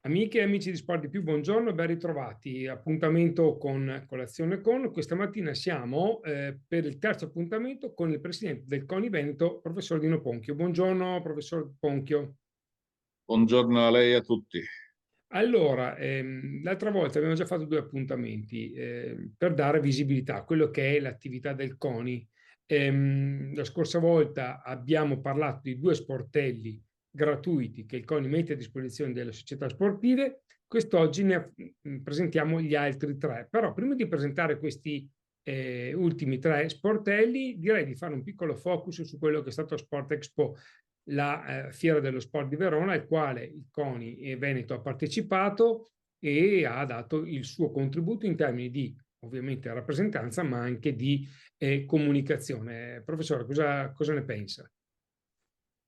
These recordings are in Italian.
Amiche e amici di Sport di Più, buongiorno e ben ritrovati. Appuntamento con Colazione Con. Questa mattina siamo per il terzo appuntamento con il presidente del CONI Veneto, professor Dino Ponchio. Buongiorno, professor Ponchio. Buongiorno a lei e a tutti. Allora, l'altra volta abbiamo già fatto due appuntamenti per dare visibilità a quello che è l'attività del CONI. La scorsa volta abbiamo parlato di due sportelli gratuiti che il CONI mette a disposizione delle società sportive. Quest'oggi presentiamo gli altri tre. Però prima di presentare questi ultimi tre sportelli, direi di fare un piccolo focus su quello che è stato Sport Expo, la Fiera dello Sport di Verona, al quale il CONI e Veneto ha partecipato e ha dato il suo contributo in termini di, ovviamente, rappresentanza, ma anche di comunicazione. Professore, cosa ne pensa?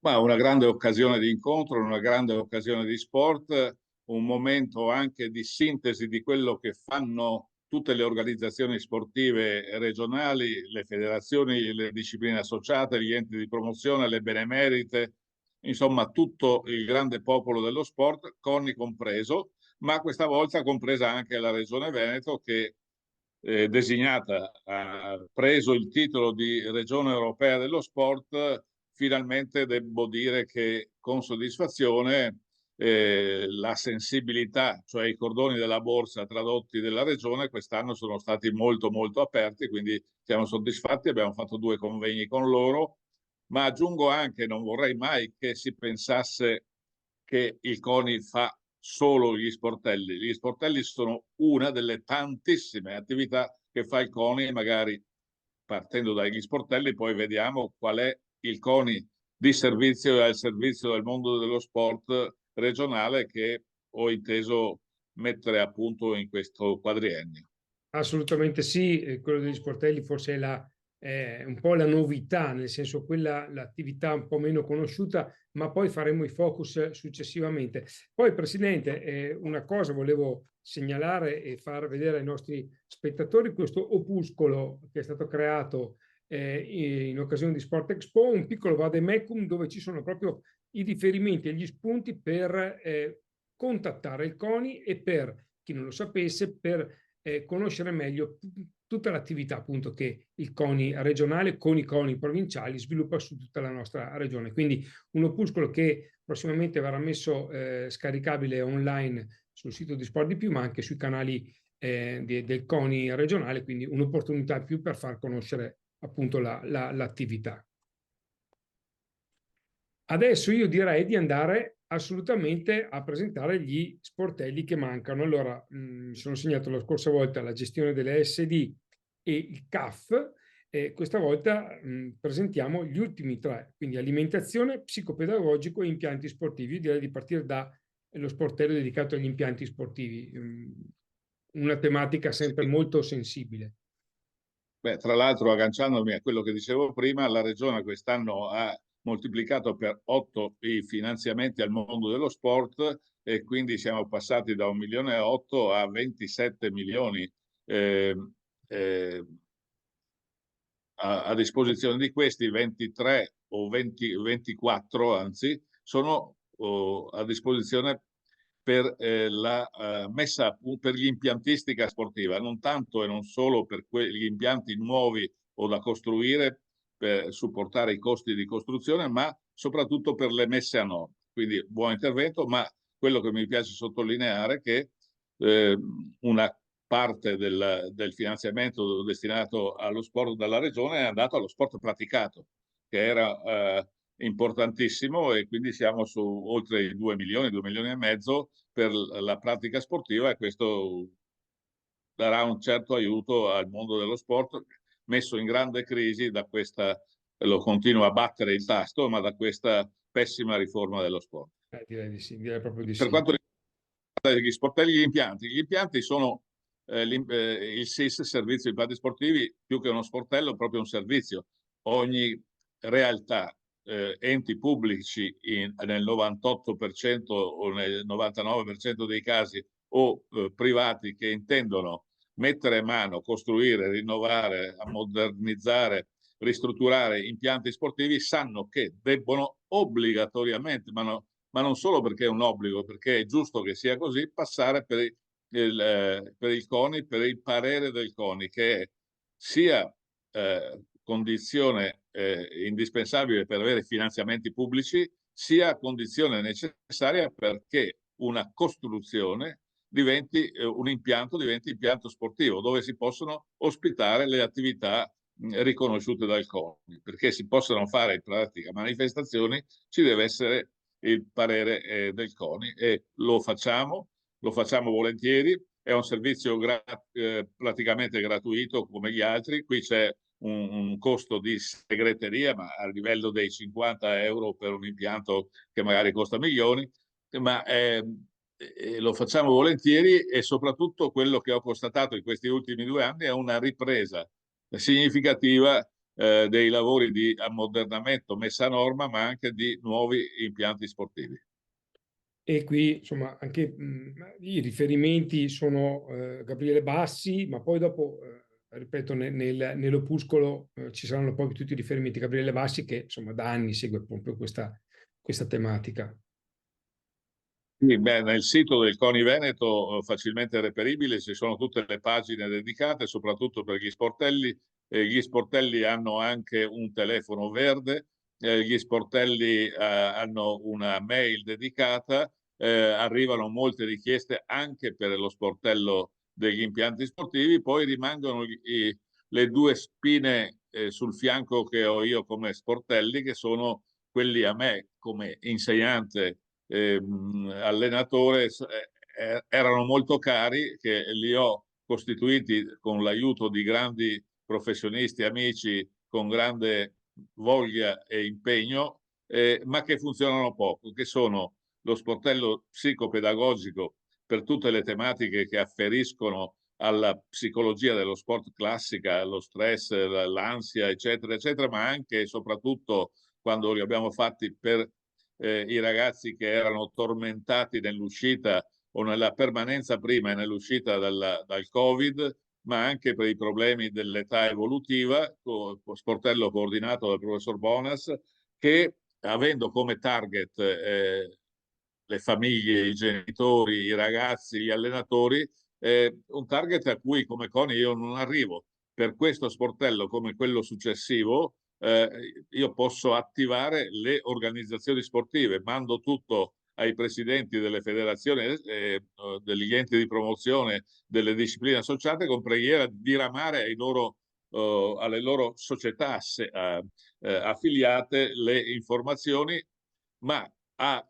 Ma una grande occasione di incontro, una grande occasione di sport, un momento anche di sintesi di quello che fanno tutte le organizzazioni sportive regionali, le federazioni, le discipline associate, gli enti di promozione, le benemerite, insomma tutto il grande popolo dello sport, CONI compreso, ma questa volta compresa anche la Regione Veneto che designata, ha preso il titolo di Regione Europea dello Sport. Finalmente devo dire che con soddisfazione la sensibilità, cioè i cordoni della borsa tradotti della regione, quest'anno sono stati molto molto aperti, quindi siamo soddisfatti, abbiamo fatto due convegni con loro, ma aggiungo anche, non vorrei mai che si pensasse che il CONI fa solo gli sportelli. Gli sportelli sono una delle tantissime attività che fa il CONI, magari partendo dagli sportelli, poi vediamo qual è il CONI di servizio e al servizio del mondo dello sport regionale che ho inteso mettere a punto in questo quadriennio. Assolutamente sì, quello degli sportelli forse è un po' la novità, nel senso quella l'attività un po' meno conosciuta, ma poi faremo i focus successivamente. Poi, Presidente, una cosa volevo segnalare e far vedere ai nostri spettatori questo opuscolo che è stato creato in occasione di Sport Expo, un piccolo vademecum dove ci sono proprio i riferimenti e gli spunti per contattare il CONI e per chi non lo sapesse, per conoscere meglio tutta l'attività appunto che il CONI regionale con i CONI provinciali sviluppa su tutta la nostra regione. Quindi un opuscolo che prossimamente verrà messo scaricabile online sul sito di Sport di Più, ma anche sui canali del CONI regionale, quindi un'opportunità in più per far conoscere appunto l'attività. Adesso io direi di andare assolutamente a presentare gli sportelli che mancano. Allora, mi sono segnato la scorsa volta la gestione delle SD e il CAF, e questa volta presentiamo gli ultimi tre, quindi alimentazione, psicopedagogico e impianti sportivi. Io direi di partire dallo sportello dedicato agli impianti sportivi, una tematica sempre Sì. molto sensibile. Beh, tra l'altro, agganciandomi a quello che dicevo prima, la Regione quest'anno ha moltiplicato per 8 i finanziamenti al mondo dello sport e quindi siamo passati da 1,8 milioni a 27 milioni eh, eh, a disposizione. Di questi 23 o 20, 24 anzi sono a disposizione per la messa per l'impiantistica sportiva, non tanto e non solo per quegli impianti nuovi o da costruire per supportare i costi di costruzione, ma soprattutto per le messe a norma. Quindi buon intervento, ma quello che mi piace sottolineare è che eh, una parte del finanziamento destinato allo sport dalla regione è andato allo sport praticato, che era importantissimo, e quindi siamo su oltre i 2 milioni, 2 milioni e mezzo per la pratica sportiva, e questo darà un certo aiuto al mondo dello sport messo in grande crisi da questa, lo continuo a battere il tasto, ma da questa pessima riforma dello sport. Direi di sì, direi proprio di Per sì. quanto riguarda gli sportelli, gli impianti sono il SIS, Servizio di Impianti Sportivi, più che uno sportello, è proprio un servizio. Ogni realtà, enti pubblici nel 98% o nel 99% dei casi, o privati che intendono mettere mano, costruire, rinnovare, modernizzare, ristrutturare impianti sportivi, sanno che debbono obbligatoriamente, ma ma non solo perché è un obbligo, perché è giusto che sia così, passare per il CONI, per il parere del CONI, che è sia condizione indispensabile per avere finanziamenti pubblici, sia condizione necessaria perché una costruzione diventi diventi impianto sportivo, dove si possono ospitare le attività riconosciute dal CONI. Perché si possano fare in pratica manifestazioni, ci deve essere il parere del CONI, e lo facciamo volentieri. È un servizio praticamente gratuito come gli altri. Qui c'è un costo di segreteria, ma a livello dei 50 euro per un impianto che magari costa milioni, ma lo facciamo volentieri, e soprattutto quello che ho constatato in questi ultimi 2 anni è una ripresa significativa dei lavori di ammodernamento, messa a norma, ma anche di nuovi impianti sportivi. E qui, insomma, anche i riferimenti sono Gabriele Bassi, ma poi dopo, ripeto, nell'opuscolo ci saranno poi tutti i riferimenti a Gabriele Bassi, che insomma da anni segue proprio questa tematica. Sì, beh, nel sito del CONI Veneto, facilmente reperibile, ci sono tutte le pagine dedicate, soprattutto per gli sportelli. Gli sportelli hanno anche un telefono verde, gli sportelli hanno una mail dedicata, arrivano molte richieste anche per lo sportello degli impianti sportivi. Poi rimangono le due spine sul fianco che ho io come sportelli, che sono quelli a me come insegnante, allenatore, erano molto cari, che li ho costituiti con l'aiuto di grandi professionisti, amici, con grande voglia e impegno, ma che funzionano poco, che sono lo sportello psicopedagogico per tutte le tematiche che afferiscono alla psicologia dello sport classica, allo stress, l'ansia, eccetera, eccetera, ma anche e soprattutto, quando li abbiamo fatti per i ragazzi che erano tormentati nell'uscita o nella permanenza prima e nell'uscita dal Covid, ma anche per i problemi dell'età evolutiva, sportello coordinato dal professor Bonas, che, avendo come target le famiglie, i genitori, i ragazzi, gli allenatori, un target a cui come CONI io non arrivo. Per questo sportello, come quello successivo, io posso attivare le organizzazioni sportive, mando tutto ai presidenti delle federazioni, degli enti di promozione delle discipline associate, con preghiera di diramare alle loro società affiliate le informazioni, ma a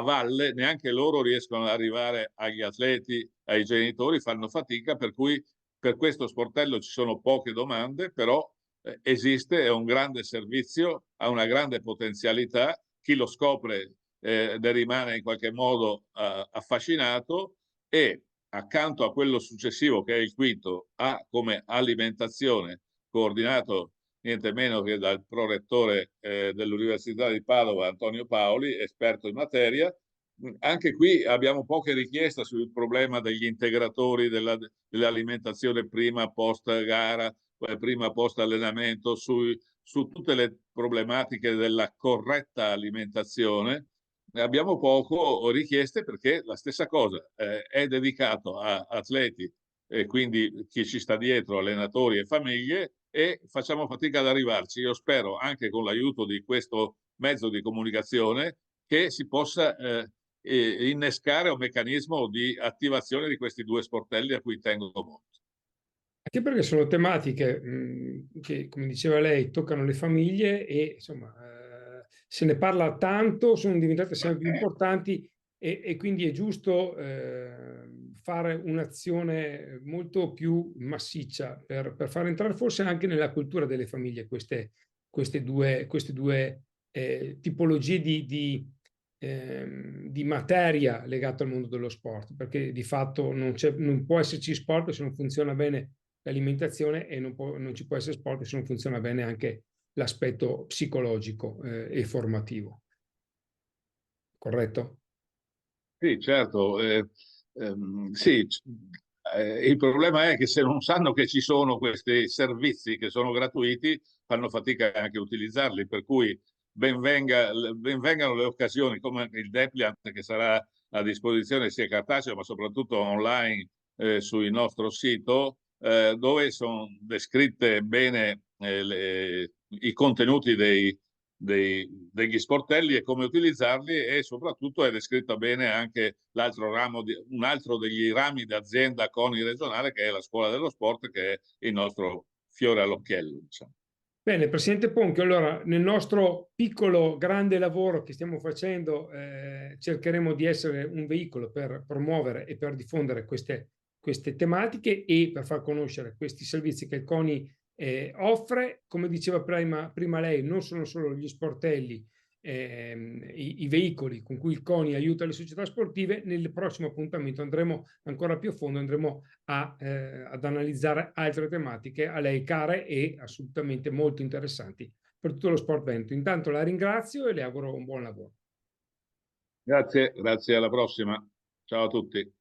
valle neanche loro riescono ad arrivare agli atleti, ai genitori, fanno fatica, per cui per questo sportello ci sono poche domande, però esiste, è un grande servizio, ha una grande potenzialità. Chi lo scopre ne rimane in qualche modo affascinato, e accanto a quello successivo, che è il quinto, ha come alimentazione, coordinato niente meno che dal prorettore dell'Università di Padova, Antonio Paoli, esperto in materia. Anche qui abbiamo poche richieste sul problema degli integratori dell'alimentazione prima post gara, prima post allenamento, su tutte le problematiche della corretta alimentazione. Abbiamo poco richieste, perché la stessa cosa è dedicato a atleti, e quindi chi ci sta dietro, allenatori e famiglie, e facciamo fatica ad arrivarci. Io spero, anche con l'aiuto di questo mezzo di comunicazione, che si possa innescare un meccanismo di attivazione di questi due sportelli a cui tengo molto. Anche perché sono tematiche che, come diceva lei, toccano le famiglie e insomma se ne parla tanto, sono diventate sempre più importanti e quindi è giusto fare un'azione molto più massiccia per far entrare forse anche nella cultura delle famiglie queste due tipologie di materia legata al mondo dello sport, perché di fatto non può esserci sport se non funziona bene l'alimentazione e non ci può essere sport se non funziona bene anche l'aspetto psicologico e formativo. Corretto? Sì, certo. Sì, il problema è che se non sanno che ci sono questi servizi che sono gratuiti, fanno fatica anche a utilizzarli, per cui benvengano le occasioni come il Depliant, che sarà a disposizione sia cartaceo ma soprattutto online sul nostro sito, dove sono descritte bene i contenuti degli sportelli e come utilizzarli, e soprattutto è descritto bene anche un altro degli rami d'azienda CONI regionale, che è la Scuola dello Sport, che è il nostro fiore all'occhiello, diciamo. Bene, Presidente Ponchi, allora nel nostro piccolo grande lavoro che stiamo facendo cercheremo di essere un veicolo per promuovere e per diffondere queste tematiche e per far conoscere questi servizi che il CONI offre. Come diceva prima lei, non sono solo gli sportelli, i veicoli con cui il CONI aiuta le società sportive. Nel prossimo appuntamento andremo ancora più a fondo, andremo ad analizzare altre tematiche a lei care e assolutamente molto interessanti per tutto lo sport veneto. Intanto la ringrazio e le auguro un buon lavoro. Grazie, alla prossima. Ciao a tutti.